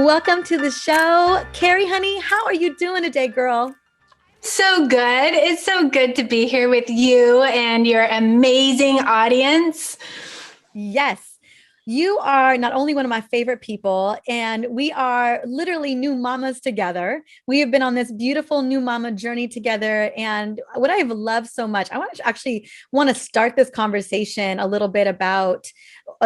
Welcome to the show. Kerry, honey, how are you doing today, girl? So good. It's so good to be here with you and your amazing audience. Yes, you are not only one of my favorite people, and we are literally new mamas together. We have been on this beautiful new mama journey together. And what I've loved so much, I want to start this conversation a little bit about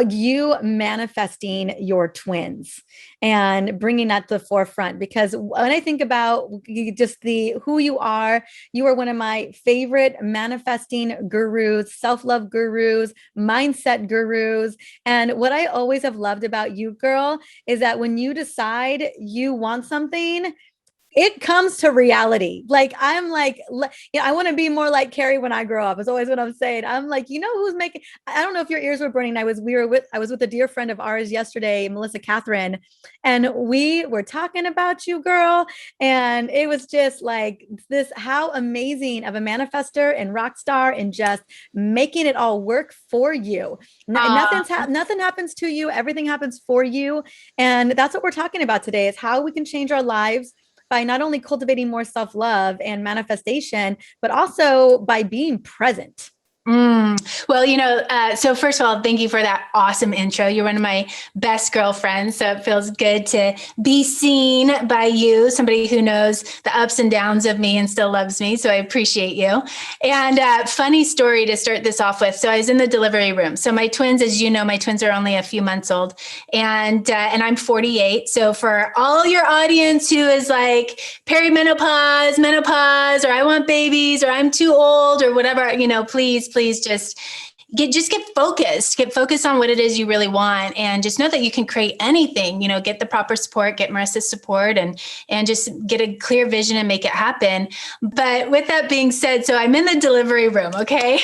you manifesting your twins and bringing that to the forefront. Because when I think about just the who you are one of my favorite manifesting gurus, self-love gurus, mindset gurus. And what I always have loved about you, girl, is that when you decide you want something, it comes to reality. Like I'm like, I want to be more like Kerry when I grow up. Is always what I'm saying. I'm like, who's making? I don't know if your ears were burning. I was with a dear friend of ours yesterday, Melissa Catherine, and we were talking about you, girl. And it was just like this: how amazing of a manifester and rock star, and just making it all work for you. Nothing happens to you. Everything happens for you, and that's what we're talking about today: is how we can change our lives by not only cultivating more self-love and manifestation, but also by being present. Well, so first of all, thank you for that awesome intro. You're one of my best girlfriends, so it feels good to be seen by you, somebody who knows the ups and downs of me and still loves me. So I appreciate you. And funny story to start this off with. So I was in the delivery room. So my twins, as you know, my twins are only a few months old, and I'm 48. So for all your audience who is like perimenopause, menopause, or I want babies, or I'm too old, or whatever, please just get focused on what it is you really want, and just know that you can create anything. Get the proper support, get Marissa's support, and just get a clear vision and make it happen. But with that being said, so I'm in the delivery room, okay?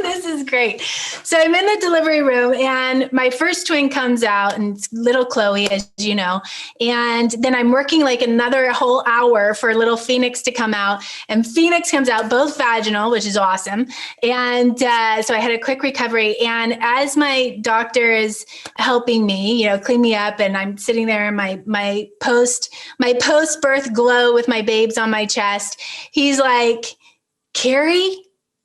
This is great. So I'm in the delivery room, and my first twin comes out, and it's little Chloe, as you know, and then I'm working like another whole hour for little Phoenix to come out, and Phoenix comes out both vaginal, which is awesome. And so I had a quick recovery. And as my doctor is helping me, clean me up, and I'm sitting there in my post-birth glow with my babes on my chest, he's like, Kerry,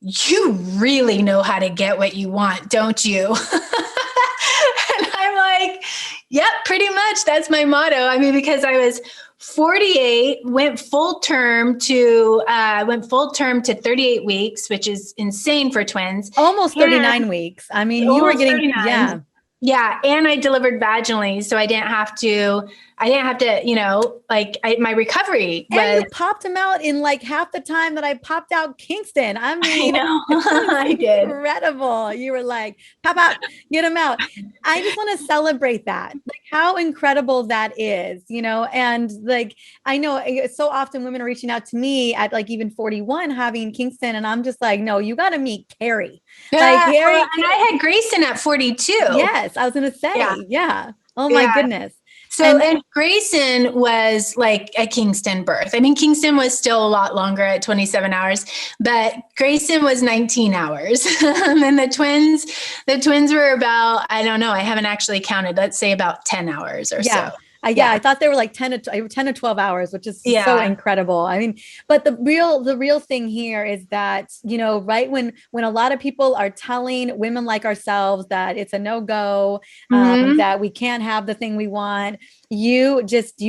you really know how to get what you want, don't you? And I'm like, yep, pretty much. That's my motto. I mean, because I was 48, went full term to 38 weeks, which is insane for twins. Almost 39 weeks. I mean, you were getting, 39. Yeah. And I delivered vaginally. So I didn't have to, my recovery was. And you popped him out in like half the time that I popped out Kingston. I mean, I did. Incredible. You were like, pop out, get him out. I just want to celebrate that, like how incredible that is, and like, I know so often women are reaching out to me at like even 41 having Kingston. And I'm just like, no, you got to meet Kerry. Like Kerry. And I had Grayson at 42. Yes. I was going to say, yeah. Oh my goodness. So, and Grayson was like a Kingston birth. I mean, Kingston was still a lot longer at 27 hours, but Grayson was 19 hours. And the twins were about, I don't know, I haven't actually counted, let's say about 10 hours or so. I thought they were like 10 to 12 hours, which is so incredible. I mean, but the real thing here is that, right when a lot of people are telling women like ourselves that it's a no-go, that we can't have the thing we want, you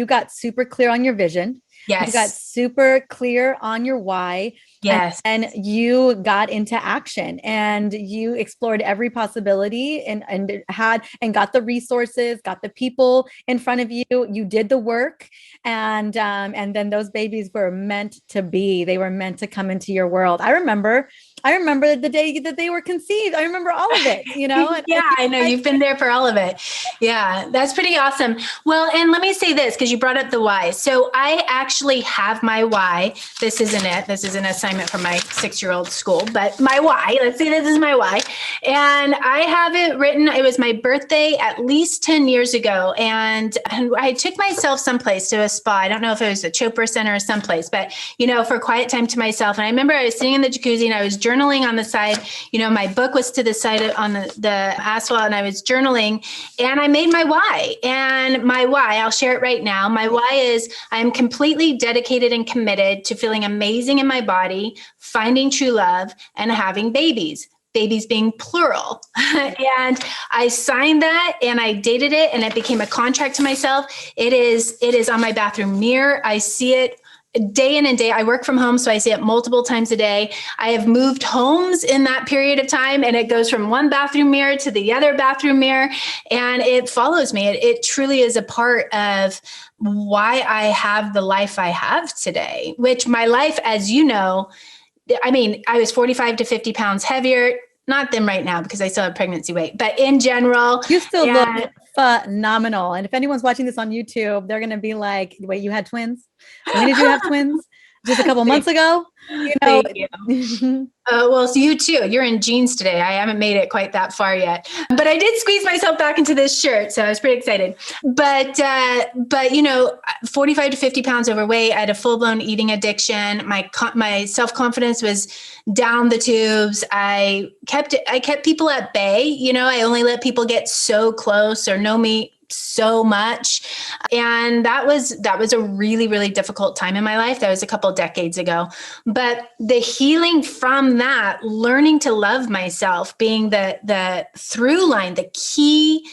got super clear on your vision. Yes. You got super clear on your why. Yes. And you got into action, and you explored every possibility, and got the resources, got the people in front of you. You did the work, and then those babies were meant to be. They were meant to come into your world. I remember the day that they were conceived. I remember all of it, I know you've been there for all of it. Yeah, that's pretty awesome. Well, and let me say this, because you brought up the why. So I actually have my why. This isn't it. This is an assignment from my 6-year-old school, but my why, let's say this is my why. And I have it written. It was my birthday at least 10 years ago. And I took myself someplace to a spa. I don't know if it was a Chopra Center or someplace, but, for quiet time to myself. And I remember I was sitting in the jacuzzi and I was journaling journaling on the side. My book was to the side on the asphalt, and I was journaling, and I made my why. And my why, I'll share it right now. My why is I'm completely dedicated and committed to feeling amazing in my body, finding true love, and having babies being plural. And I signed that and I dated it, and it became a contract to myself. It is on my bathroom mirror. I see it day in and day. I work from home, so I see it multiple times a day. I have moved homes in that period of time, and it goes from one bathroom mirror to the other bathroom mirror, and it follows me. It truly is a part of why I have the life I have today, which my life, as you know, I was 45 to 50 pounds heavier, not them right now because I still have pregnancy weight, but in general. You still look phenomenal. And if anyone's watching this on YouTube, they're going to be like, wait, you had twins? When did you have twins? Just a couple months ago? Thank you. Well, so you too. You're in jeans today. I haven't made it quite that far yet, but I did squeeze myself back into this shirt, so I was pretty excited. But 45 to 50 pounds overweight. I had a full blown eating addiction. My self confidence was down the tubes. I kept people at bay. I only let people get so close or know me so much. And that was a really, really difficult time in my life. That was a couple of decades ago. But the healing from that, learning to love myself, being the through line, the key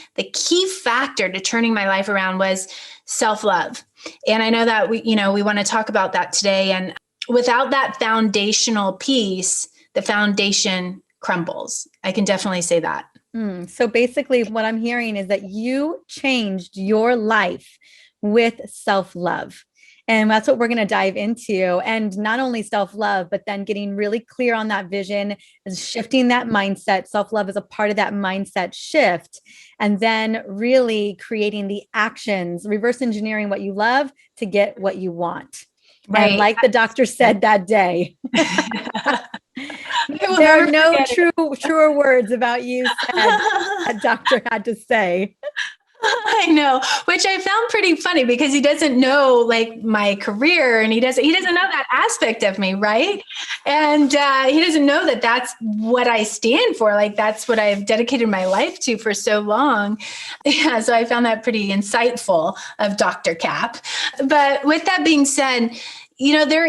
factor to turning my life around was self-love. And I know that we want to talk about that today. And without that foundational piece, the foundation crumbles. I can definitely say that. So basically what I'm hearing is that you changed your life with self-love. And that's what we're going to dive into. And not only self-love, but then getting really clear on that vision and shifting that mindset. Self-love is a part of that mindset shift. And then really creating the actions, reverse engineering what you love to get what you want. Right. And like the doctor said that day, there are no truer words about you said that doctor had to say. I know, which I found pretty funny because he doesn't know like my career, and he doesn't know that aspect of me, right? And he doesn't know that that's what I stand for. Like that's what I've dedicated my life to for so long. Yeah, so I found that pretty insightful of Dr. Cap. But with that being said, there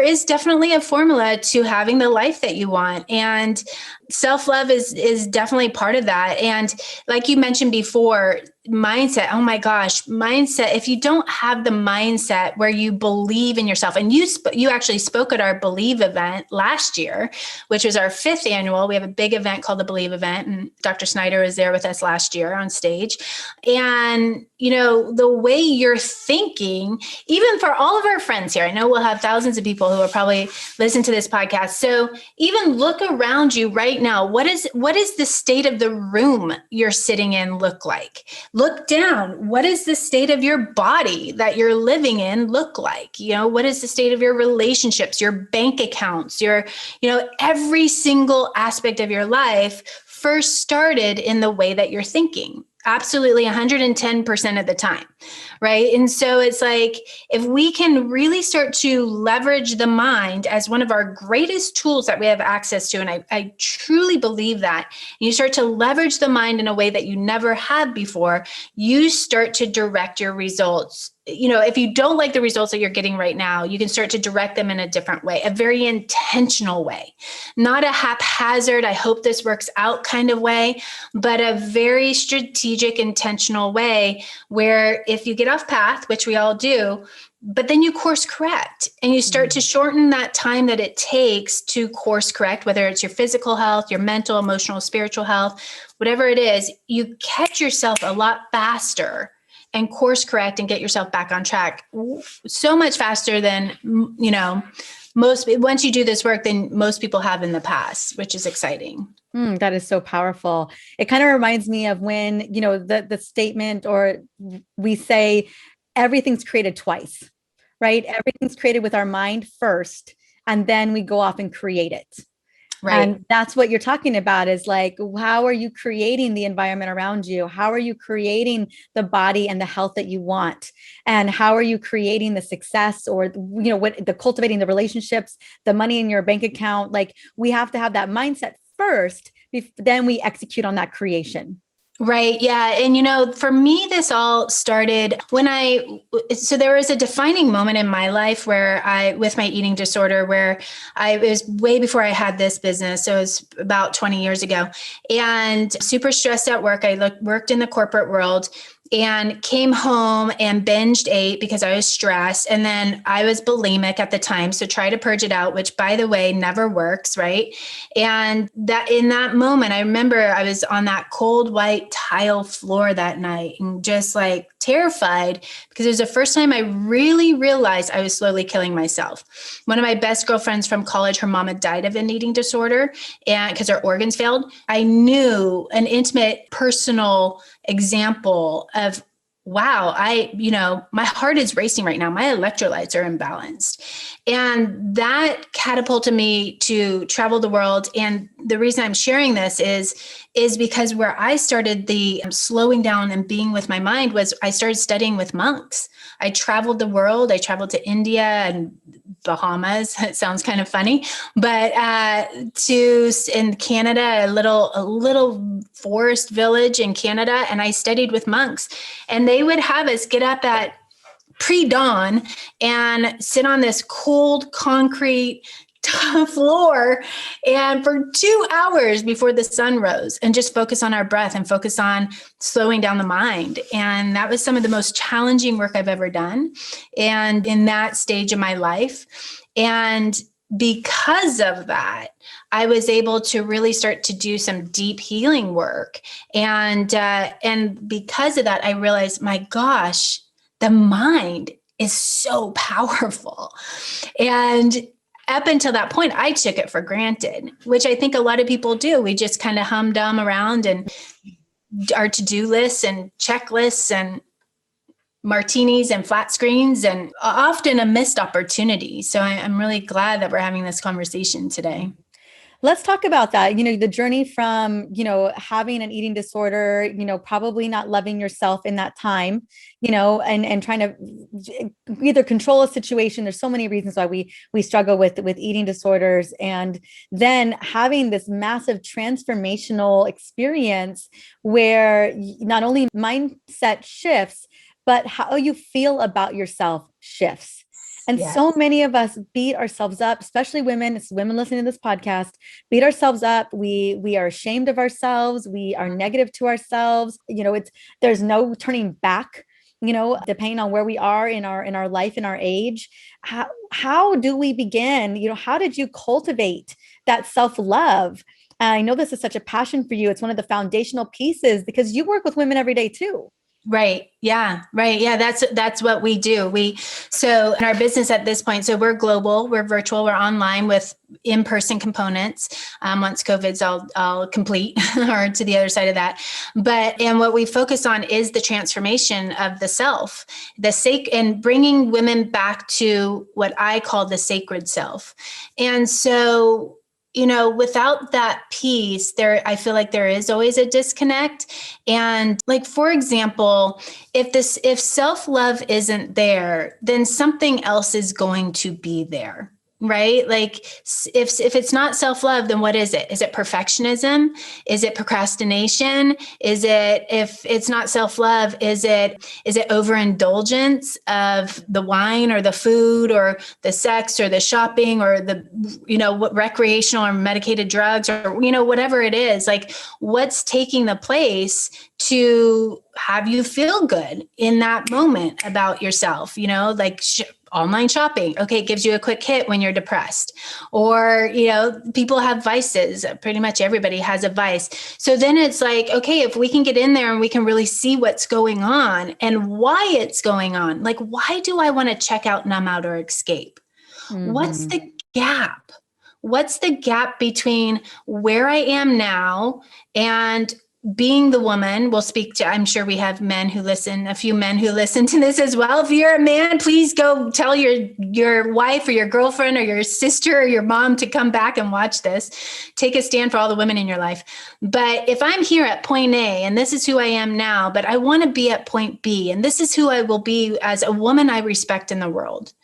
is definitely a formula to having the life that you want. And self-love is definitely part of that. And like you mentioned before, mindset. Oh my gosh, mindset. If you don't have the mindset where you believe in yourself, and you actually spoke at our Believe event last year, which was our 5th annual. We have a big event called the Believe event, and Dr. Snyder was there with us last year on stage. And the way you're thinking, even for all of our friends here, I know we'll have thousands of people who will probably listen to this podcast. So even look around you right now. What is the state of the room you're sitting in look like? Look down. What is the state of your body that you're living in look like? What is the state of your relationships, your bank accounts, every single aspect of your life first started in the way that you're thinking. Absolutely 110% of the time, right? And so it's like, if we can really start to leverage the mind as one of our greatest tools that we have access to, and I truly believe that, and you start to leverage the mind in a way that you never have before, you start to direct your results. If you don't like the results that you're getting right now, you can start to direct them in a different way, a very intentional way, not a haphazard, I hope this works out kind of way, but a very strategic, intentional way where if you get off path, which we all do, but then you course correct and you start to shorten that time that it takes to course correct, whether it's your physical health, your mental, emotional, spiritual health, whatever it is, you catch yourself a lot faster and course correct and get yourself back on track so much faster than, once you do this work, than most people have in the past, which is exciting. That is so powerful. It kind of reminds me of when, the statement, or we say everything's created twice, right? Everything's created with our mind first, and then we go off and create it. Right. And that's what you're talking about is like, how are you creating the environment around you? How are you creating the body and the health that you want? And how are you creating the success or, what the cultivating the relationships, the money in your bank account? Like we have to have that mindset first, then we execute on that creation. Right. Yeah. And, for me, this all started so there was a defining moment in my life with my eating disorder, it was way before I had this business. So it was about 20 years ago and super stressed at work. I worked in the corporate world and came home and binged ate because I was stressed. And then I was bulimic at the time. So try to purge it out, which by the way, never works. Right. And that in that moment, I remember I was on that cold white tile floor that night and just like terrified because it was the first time I really realized I was slowly killing myself. One of my best girlfriends from college, her mama died of an eating disorder and because her organs failed. I knew an intimate, personal example of wow, my heart is racing right now. My electrolytes are imbalanced. And that catapulted me to travel the world. And the reason I'm sharing this is because where I started the slowing down and being with my mind was I started studying with monks. I traveled the world. I traveled to India and Bahamas. It sounds kind of funny, but in Canada, a little forest village in Canada, and I studied with monks, and they would have us get up at pre-dawn and sit on this cold concrete floor and for 2 hours before the sun rose and just focus on our breath and focus on slowing down the mind. And that was some of the most challenging work I've ever done. And in that stage of my life. And because of that, I was able to really start to do some deep healing work. And because of that, I realized, my gosh, the mind is so powerful. And up until that point, I took it for granted, which I think a lot of people do. We just kind of humdum around and our to-do lists and checklists and martinis and flat screens and often a missed opportunity. So I'm really glad that we're having this conversation today. Let's talk about that. The journey from, having an eating disorder, probably not loving yourself in that time, and trying to either control a situation. There's so many reasons why we struggle with eating disorders, and then having this massive transformational experience where not only mindset shifts, but how you feel about yourself shifts. And Yeah. so many of us beat ourselves up, especially women. It's women listening to this podcast, beat ourselves up. We are ashamed of ourselves. We are negative to ourselves. There's no turning back, depending on where we are in our life, in our age. How do we begin? How did you cultivate that self-love? And I know this is such a passion for you. It's one of the foundational pieces because you work with women every day too. Right. Yeah. Right. Yeah. That's what we do. So in our business at this point, so we're global, we're virtual, we're online with in-person components. Once COVID's all complete or to the other side of that. And what we focus on is the transformation of the self, and bringing women back to what I call the sacred self. And so, without that piece I feel like there is always a disconnect. And like, for example, if self-love isn't there, then something else is going to be there. Right? Like if it's not self-love, then what is it? Is it perfectionism? Is it procrastination? If it's not self-love, is it overindulgence of the wine or the food or the sex or the shopping or the, what recreational or medicated drugs or, whatever it is, like what's taking the place to have you feel good in that moment about yourself, like online shopping. Okay. It gives you a quick hit when you're depressed or, people have vices. Pretty much everybody has a vice. So then it's like, okay, if we can get in there and we can really see what's going on and why it's going on, like, why do I want to check out, numb out, or escape? Mm-hmm. What's the gap? What's the gap between where I am now and being the woman, we'll speak to, I'm sure we have men who listen, a few men who listen to this as well. If you're a man, please go tell your wife or your girlfriend or your sister or your mom to come back and watch this. Take a stand for all the women in your life. But if I'm here at point A and this is who I am now, but I want to be at point B and this is who I will be as a woman I respect in the world,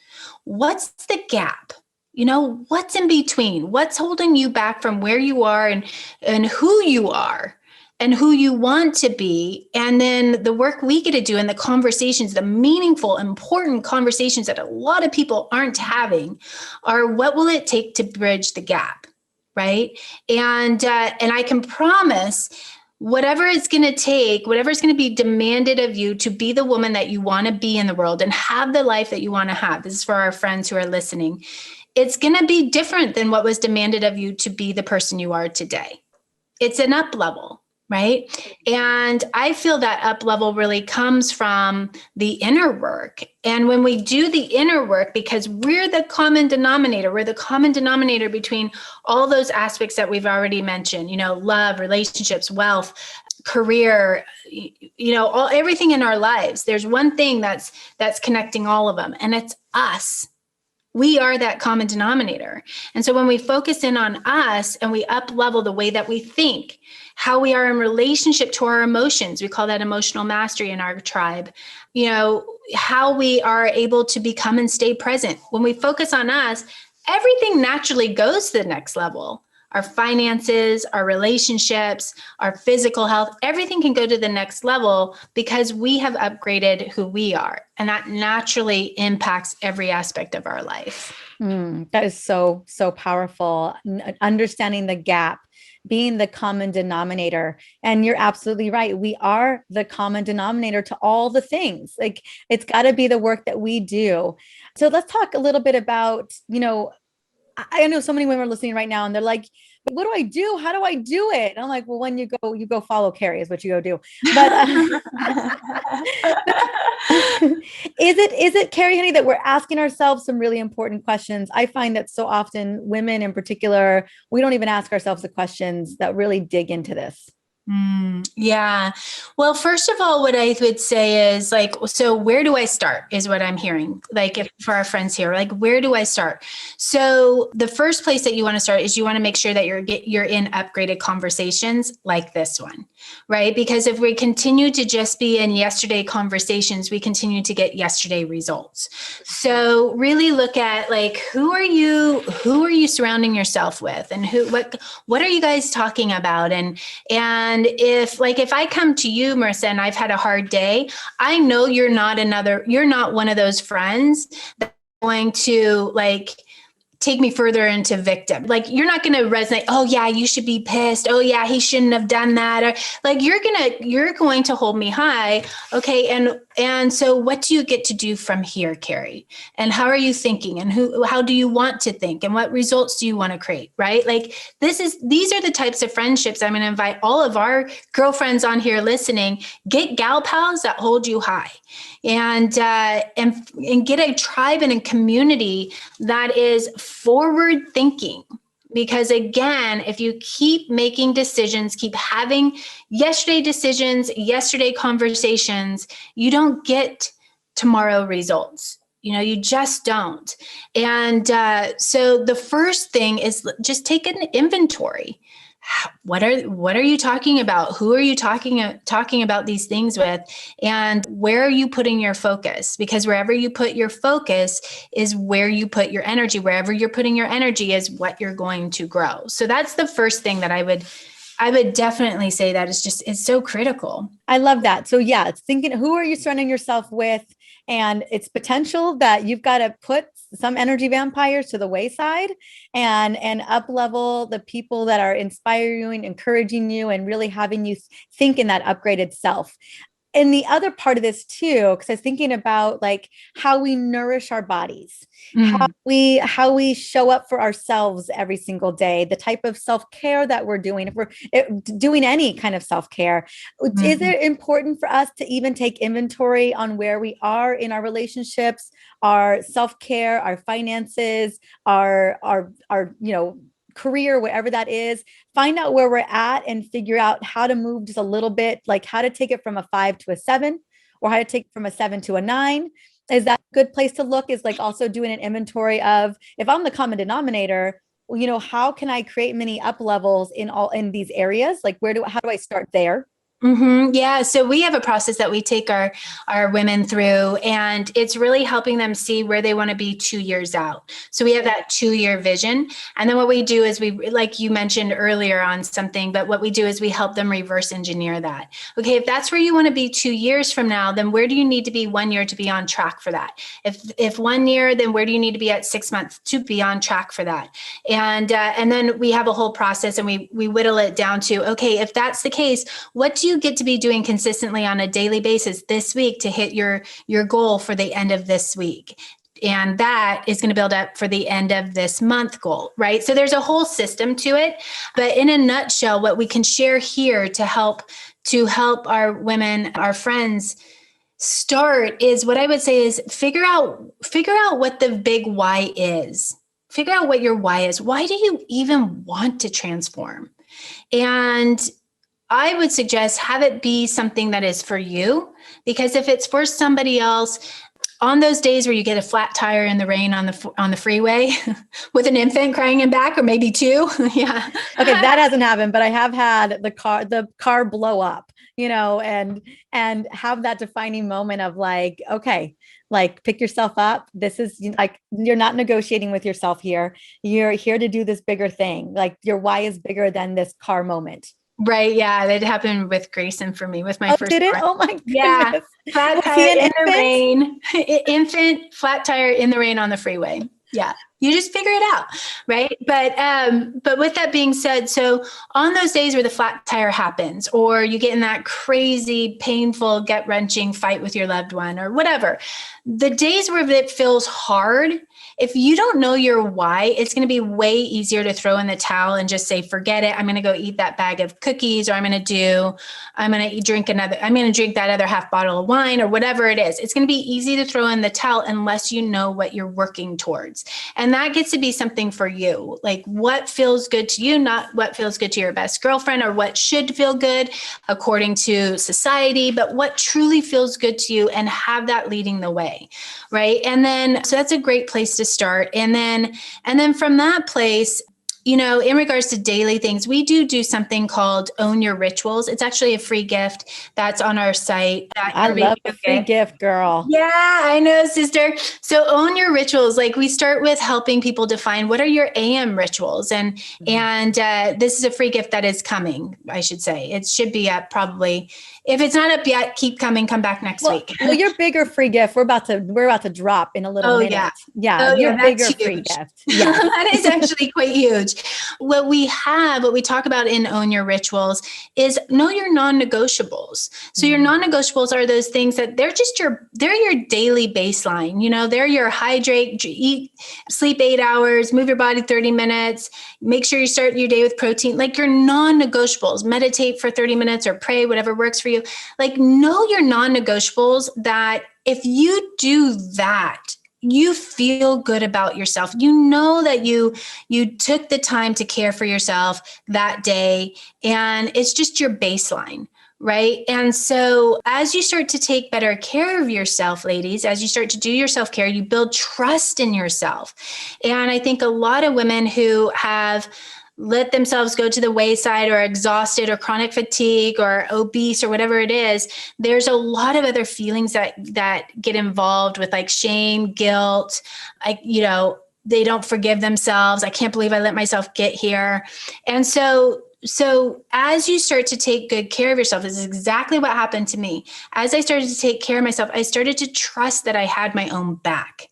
what's the gap? What's in between? What's holding you back from where you are and who you are and who you want to be? And then the work we get to do and the conversations, the meaningful, important conversations that a lot of people aren't having are what will it take to bridge the gap, right? And I can promise whatever it's going to take, whatever's going to be demanded of you to be the woman that you want to be in the world and have the life that you want to have. This is for our friends who are listening. It's going to be different than what was demanded of you to be the person you are today. It's an up level, right? And I feel that up level really comes from the inner work. And when we do the inner work, because we're the common denominator between all those aspects that we've already mentioned, love, relationships, wealth, career, everything in our lives. There's one thing that's connecting all of them, and it's us. We are that common denominator. And so when we focus in on us and we up level the way that we think, how we are in relationship to our emotions, we call that emotional mastery in our tribe, how we are able to become and stay present. When we focus on us, everything naturally goes to the next level. Our finances, our relationships, our physical health, everything can go to the next level because we have upgraded who we are. And that naturally impacts every aspect of our life. That is so, so powerful. Understanding the gap, being the common denominator. And you're absolutely right. We are the common denominator to all the things. Like, it's got to be the work that we do. So let's talk a little bit about, I know so many women are listening right now and they're like, what do I do? How do I do it? And I'm like, well, when you go follow Kerry is what you go do. But is it Kerry, honey, that we're asking ourselves some really important questions? I find that so often women in particular, we don't even ask ourselves the questions that really dig into this. Yeah. Well, first of all, what I would say is so where do I start is what I'm hearing, for our friends here, where do I start? So the first place that you want to start is you want to make sure that you're in upgraded conversations like this one, right? Because if we continue to just be in yesterday conversations, we continue to get yesterday results. So really look at who are you surrounding yourself with, and what are you guys talking about? And if I come to you, Marissa, and I've had a hard day, I know you're not one of those friends that's going to take me further into victim. You're not going to resonate. Oh yeah, you should be pissed. Oh yeah, he shouldn't have done that. Or you're going to hold me high. Okay. And so what do you get to do from here, Kerry? And how are you thinking? And how do you want to think? And what results do you want to create? Right? These are the types of friendships I'm going to invite all of our girlfriends on here listening. Get gal pals that hold you high, and get a tribe and a community that is forward thinking. Because again, if you keep making decisions, keep having yesterday decisions, yesterday conversations, you don't get tomorrow results. You just don't. And so the first thing is just take an inventory. What are you talking about? Who are you talking about these things with? And where are you putting your focus? Because wherever you put your focus is where you put your energy. Wherever you're putting your energy is what you're going to grow. So that's the first thing that I would definitely say that it's so critical. I love that. So yeah, it's thinking, who are you surrounding yourself with? And it's potential that you've got to put some energy vampires to the wayside and up level the people that are inspiring, encouraging you, and really having you think in that upgraded self. And the other part of this too, because I was thinking about how we nourish our bodies, how we show up for ourselves every single day, the type of self-care that we're doing. If we're doing any kind of self-care, is it important for us to even take inventory on where we are in our relationships, our self-care, our finances, our career, whatever that is, find out where we're at and figure out how to move just a little bit, like how to take it from a 5 to a 7, or how to take it from a 7 to a 9. Is that a good place to look? Is like also doing an inventory of, if I'm the common denominator, how can I create many up levels in these areas? Like how do I start there? Yeah. So we have a process that we take our women through, and it's really helping them see where they want to be 2 years out. So we have that 2-year vision. And then what we do is like you mentioned earlier on something, but what we do is we help them reverse engineer that. Okay. If that's where you want to be 2 years from now, then where do you need to be 1 year to be on track for that? If 1 year, then where do you need to be at 6 months to be on track for that? And then we have a whole process, and we whittle it down to, okay, if that's the case, what do you get to be doing consistently on a daily basis this week to hit your goal for the end of this week? And that is going to build up for the end of this month goal, right? So there's a whole system to it. But in a nutshell, what we can share here to help our women, our friends start, is what I would say is figure out what the big why is. Figure out what your why is. Why do you even want to transform? And I would suggest have it be something that is for you, because if it's for somebody else, on those days where you get a flat tire in the rain on the freeway with an infant crying in back, or maybe two. Yeah. Okay, that hasn't happened, but I have had the car blow up, and have that defining moment of like, okay, like pick yourself up. This is like, you're not negotiating with yourself here. You're here to do this bigger thing. Like your why is bigger than this car moment. Right. Yeah. That happened with Grayson for me with my Oh, first did it? one. Oh my goodness. Yeah. Flat Was tire he an in the infant? rain. Infant, flat tire in the rain on the freeway. Yeah. You just figure it out. Right. But with that being said, so on those days where the flat tire happens, or you get in that crazy, painful, gut wrenching fight with your loved one or whatever, the days where it feels hard, if you don't know your why, it's going to be way easier to throw in the towel and just say, forget it. I'm going to go eat that bag of cookies, or I'm going to drink that other half bottle of wine, or whatever it is. It's going to be easy to throw in the towel unless you know what you're working towards. And that gets to be something for you. Like what feels good to you, not what feels good to your best girlfriend, or what should feel good according to society, but what truly feels good to you, and have that leading the way. Right. And then, so that's a great place to start. And then from that place, in regards to daily things, we do something called Own Your Rituals. It's actually a free gift that's on our site. I love a free gift, girl. Yeah, I know, sister. So Own Your Rituals. Like we start with helping people define what are your AM rituals, and this is a free gift that is coming. I should say it should be up probably. If it's not up yet, keep coming. Come back next week. Well, your bigger free gift, we're about to drop in a little minute. Yeah, your bigger free gift. Yeah, that is actually quite huge. What we talk about in Own Your Rituals is know your non-negotiables. So your non-negotiables are those things that they're your daily baseline. They're your hydrate, eat, sleep 8 hours, move your body 30 minutes, make sure you start your day with protein, like your non-negotiables. Meditate for 30 minutes or pray, whatever works for you. Like know your non-negotiables, that if you do that, you feel good about yourself. You know that you took the time to care for yourself that day, and it's just your baseline. Right. And so as you start to take better care of yourself, ladies, as you start to do your self-care, you build trust in yourself. And I think a lot of women who have let themselves go to the wayside, or exhausted, or chronic fatigue, or obese, or whatever it is, there's a lot of other feelings that get involved with, like shame, guilt, they don't forgive themselves. I can't believe I let myself get here. And so as you start to take good care of yourself, this is exactly what happened to me. As I started to take care of myself, I started to trust that I had my own back.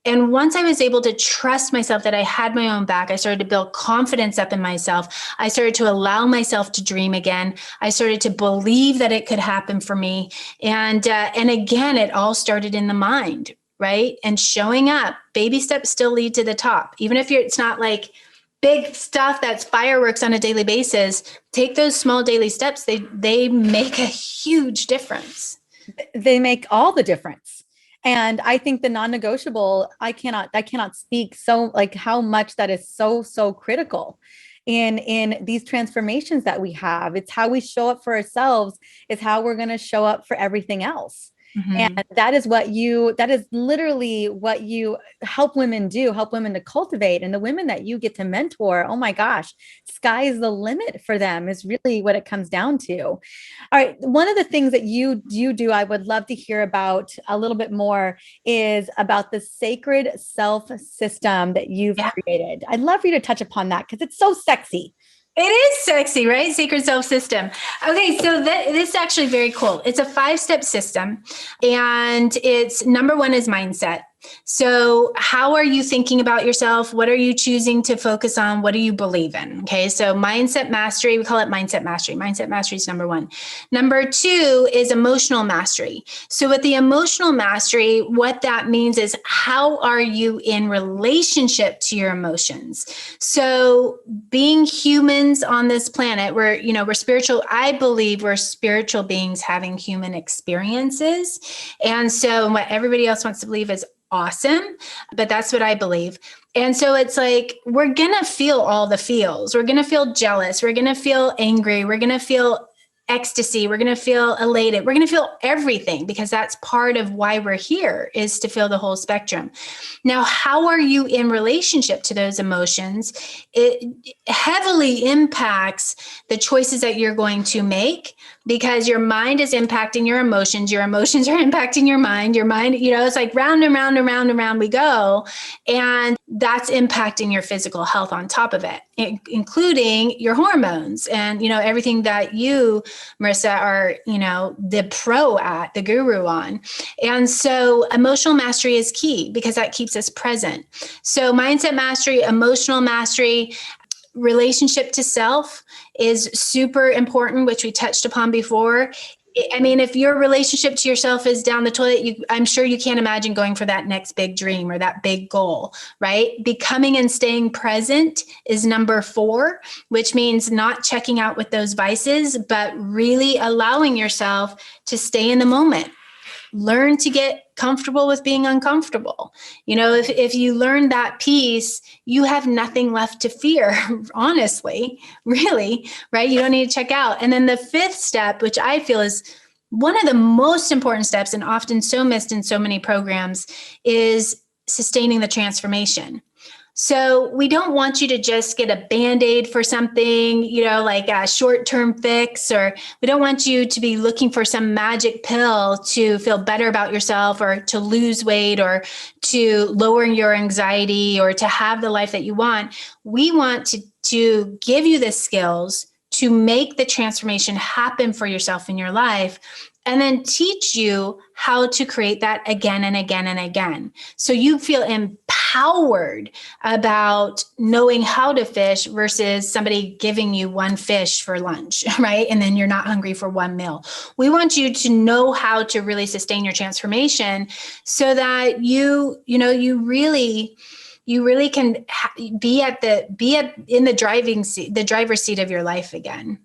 And once I was able to trust myself that I had my own back, I started to build confidence up in myself. I started to allow myself to dream again. I started to believe that it could happen for me. And again, it all started in the mind, right? And showing up, baby steps still lead to the top. Even if it's not like big stuff that's fireworks on a daily basis, take those small daily steps. They make a huge difference. They make all the difference. And I think the non-negotiable, I cannot speak so like how much that is so critical in these transformations that we have. It's how we show up for ourselves, is how we're going to show up for everything else. And Mhm. that is literally what you help women do, help women to cultivate. And the women that you get to mentor, oh my gosh, sky is the limit for them, is really what it comes down to. All right. One of the things that you do, I would love to hear about a little bit more, is about the sacred self system that you've Yeah. created. I'd love for you to touch upon that because it's so sexy. It is sexy, right? Sacred self system. Okay, so this is actually very cool. It's a 5-step system, and it's number one is mindset. So, how are you thinking about yourself? What are you choosing to focus on? What do you believe in? Okay, so mindset mastery, we call it mindset mastery. Mindset mastery is number one. Number two is emotional mastery. So, with the emotional mastery, what that means is how are you in relationship to your emotions? So, being humans on this planet, we're spiritual. I believe we're spiritual beings having human experiences. And so, what everybody else wants to believe is awesome, but that's what I believe. And so it's like, we're going to feel all the feels. We're going to feel jealous. We're going to feel angry. We're going to feel ecstasy. We're going to feel elated. We're going to feel everything, because that's part of why we're here, is to feel the whole spectrum. Now, how are you in relationship to those emotions? It heavily impacts the choices that you're going to make, because your mind is impacting your emotions are impacting your mind, it's like round and round and round and round we go. And that's impacting your physical health on top of it, including your hormones and, everything that you, Marissa, are, the pro at, the guru on. And so emotional mastery is key, because that keeps us present. So mindset mastery, emotional mastery, relationship to self is super important, which we touched upon before. I mean, if your relationship to yourself is down the toilet, I'm sure you can't imagine going for that next big dream or that big goal, right? Becoming and staying present is number 4, which means not checking out with those vices, but really allowing yourself to stay in the moment. Learn to get comfortable with being uncomfortable. If you learn that piece, you have nothing left to fear, honestly, really, right? You don't need to check out. And then the 5th step, which I feel is one of the most important steps and often so missed in so many programs, is sustaining the transformation. So we don't want you to just get a Band-Aid for something, like a short-term fix, or we don't want you to be looking for some magic pill to feel better about yourself, or to lose weight, or to lower your anxiety, or to have the life that you want. We want to give you the skills to make the transformation happen for yourself in your life, and then teach you how to create that again and again and again. So you feel empowered about knowing how to fish versus somebody giving you one fish for lunch, right? And then you're not hungry for one meal. We want you to know how to really sustain your transformation, so that you really can in the driver's seat of your life again.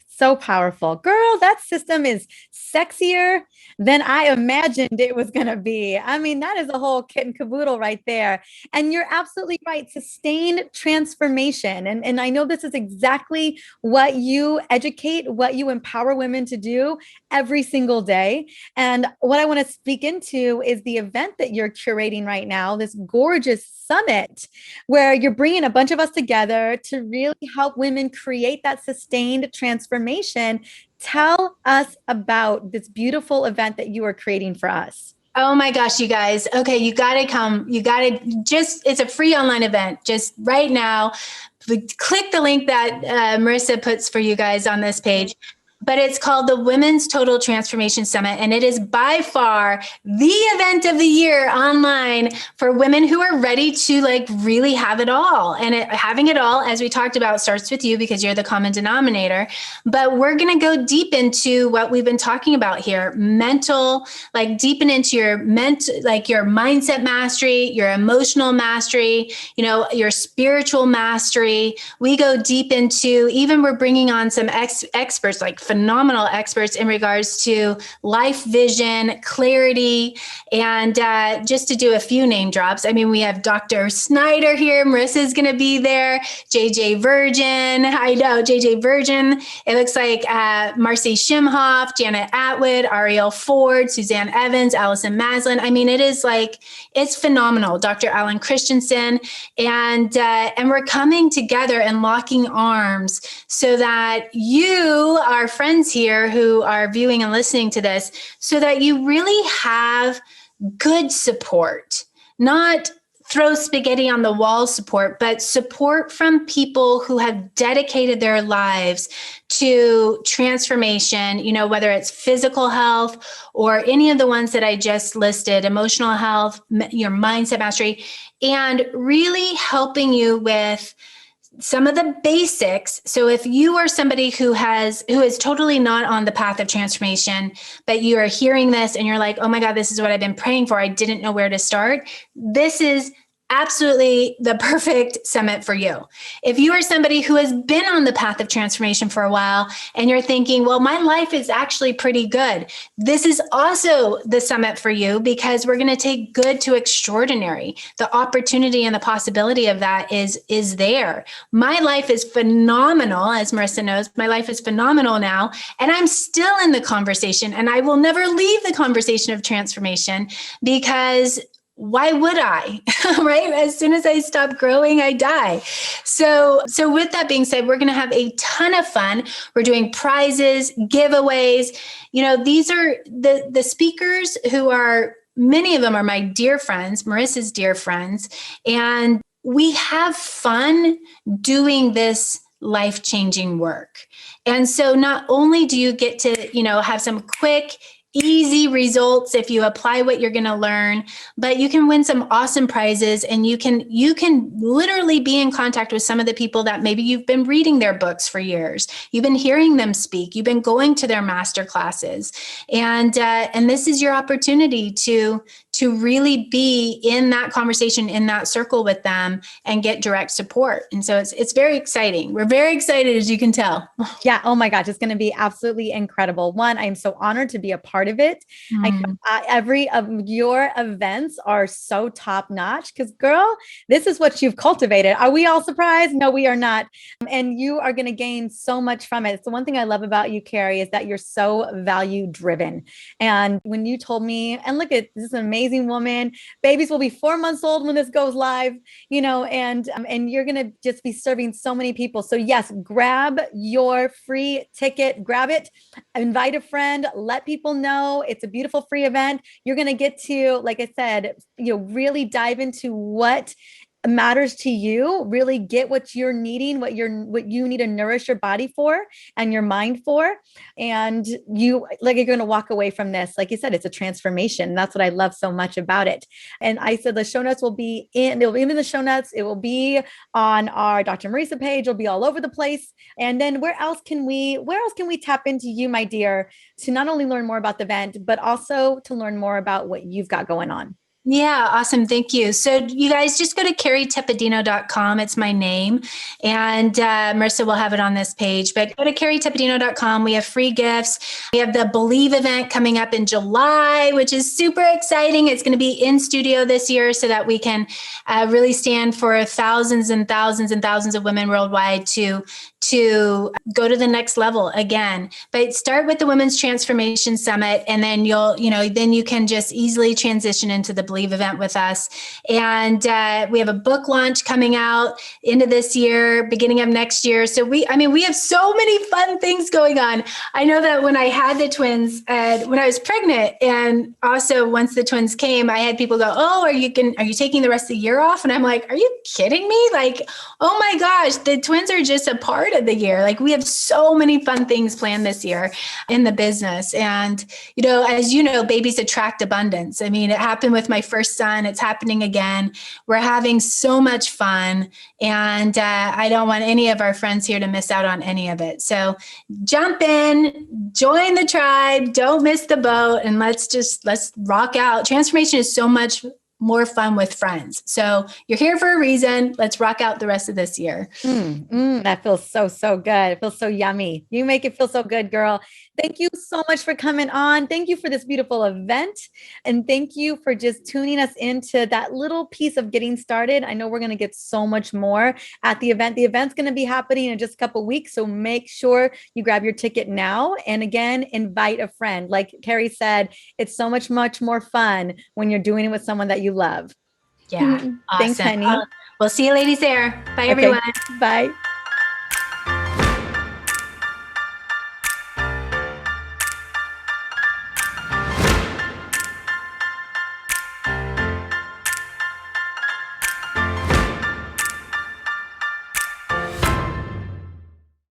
So powerful. Girl, that system is sexier than I imagined it was going to be. I mean, that is a whole kit and caboodle right there. And you're absolutely right. Sustained transformation. And I know this is exactly what you educate, what you empower women to do every single day. And what I want to speak into is the event that you're curating right now, this gorgeous summit, where you're bringing a bunch of us together to really help women create that sustained transformation. Tell us about this beautiful event that you are creating for us. Oh my gosh, you guys. Okay, you got to come. It's a free online event. Just right now, click the link that Marissa puts for you guys on this page. But it's called the Women's Total Transformation Summit. And it is by far the event of the year online for women who are ready to really have it all. And having it all, as we talked about, starts with you, because you're the common denominator. But we're going to go deep into what we've been talking about here. Deepen into your mindset mastery, your emotional mastery, your spiritual mastery. We go deep into, even we're bringing on some experts like phenomenal experts in regards to life vision, clarity, and just to do a few name drops. I mean, we have Dr. Snyder here. Marissa's going to be there. JJ Virgin. I know, JJ Virgin. It looks like Marcy Shimhoff, Janet Atwood, Ariel Ford, Suzanne Evans, Allison Maslin. I mean, it is like, it's phenomenal. Dr. Alan Christensen. And we're coming together and locking arms so that you, our friends here who are viewing and listening to this, so that you really have good support, not throw spaghetti on the wall support, but support from people who have dedicated their lives to transformation, you know, whether it's physical health or any of the ones that I just listed, emotional health, your mindset mastery, and really helping you with some of the basics. So if you are somebody who is totally not on the path of transformation, but you are hearing this and you're like, oh my God, this is what I've been praying for, I didn't know where to start. This is absolutely the perfect summit for you. If you are somebody who has been on the path of transformation for a while and you're thinking, well, my life is actually pretty good, this is also the summit for you, because we're going to take good to extraordinary. The opportunity and the possibility of that is there. My life is phenomenal, as Marissa knows. My life is phenomenal now, and I'm still in the conversation, and I will never leave the conversation of transformation, because why would I, right? As soon as I stop growing, I die. So with that being said, we're going to have a ton of fun. We're doing prizes, giveaways. You know, these are the speakers who are, many of them are my dear friends, Marissa's dear friends. And we have fun doing this life-changing work. And so not only do you get to, you know, have some quick, easy results if you apply what you're going to learn, but you can win some awesome prizes, and you can literally be in contact with some of the people that maybe you've been reading their books for years. You've been hearing them speak. You've been going to their master classes, and this is your opportunity to really be in that conversation, in that circle with them, and get direct support. And so it's very exciting. We're very excited, as you can tell. Yeah. Oh my gosh. It's going to be absolutely incredible. One, I'm so honored to be a part of it. Every of your events are so top notch, because girl, this is what you've cultivated. Are we all surprised? No, we are not. And you are going to gain so much from it. It's the one thing I love about you, Kerry, is that you're so value driven. And when you told me, and look at this amazing woman, babies will be 4 months old when this goes live, you know, and you're going to just be serving so many people. So yes, grab your free ticket, grab it, invite a friend, let people know it's a beautiful free event. You're going to get to, like I said, you know, really dive into what matters to you, really get what you're needing, what you need to nourish your body for and your mind for. And you're going to walk away from this, like you said, it's a transformation. That's what I love so much about it. And I said the show notes will be in the show notes. It will be on our Dr. Marisa page. It'll be all over the place. And then where else can we tap into you, my dear, to not only learn more about the event, but also to learn more about what you've got going on? Yeah, awesome. Thank you. So you guys just go to kerrytepedino.com. It's my name. And Marissa will have it on this page, but go to kerrytepedino.com. We have free gifts. We have the Believe event coming up in July, which is super exciting. It's going to be in studio this year so that we can really stand for thousands and thousands and thousands of women worldwide to go to the next level again. But start with the Women's Transformation Summit, and then then you can just easily transition into the Believe event with us. And we have a book launch coming out into this year, beginning of next year. So we have so many fun things going on. I know that when I had the twins, when I was pregnant, and also once the twins came, I had people go, "Oh, are you taking the rest of the year off?" And I'm like, "Are you kidding me? Like, oh my gosh, the twins are just a part of the year." Like, we have so many fun things planned this year in the business. And, as you know, babies attract abundance. I mean, it happened with my first son. It's happening again. We're having so much fun. And I don't want any of our friends here to miss out on any of it. So jump in, join the tribe, don't miss the boat, and let's rock out. Transformation is so much more fun with friends. So you're here for a reason. Let's rock out the rest of this year. That feels so, so good. It feels so yummy. You make it feel so good, girl. Thank you so much for coming on. Thank you for this beautiful event. And thank you for just tuning us into that little piece of getting started. I know we're going to get so much more at the event. The event's going to be happening in just a couple of weeks. So make sure you grab your ticket now. And again, invite a friend. Like Kerry said, it's so much, much more fun when you're doing it with someone that you love. Yeah. Thanks, Awesome. honey. We'll see you ladies there. Bye, Okay. everyone. Bye.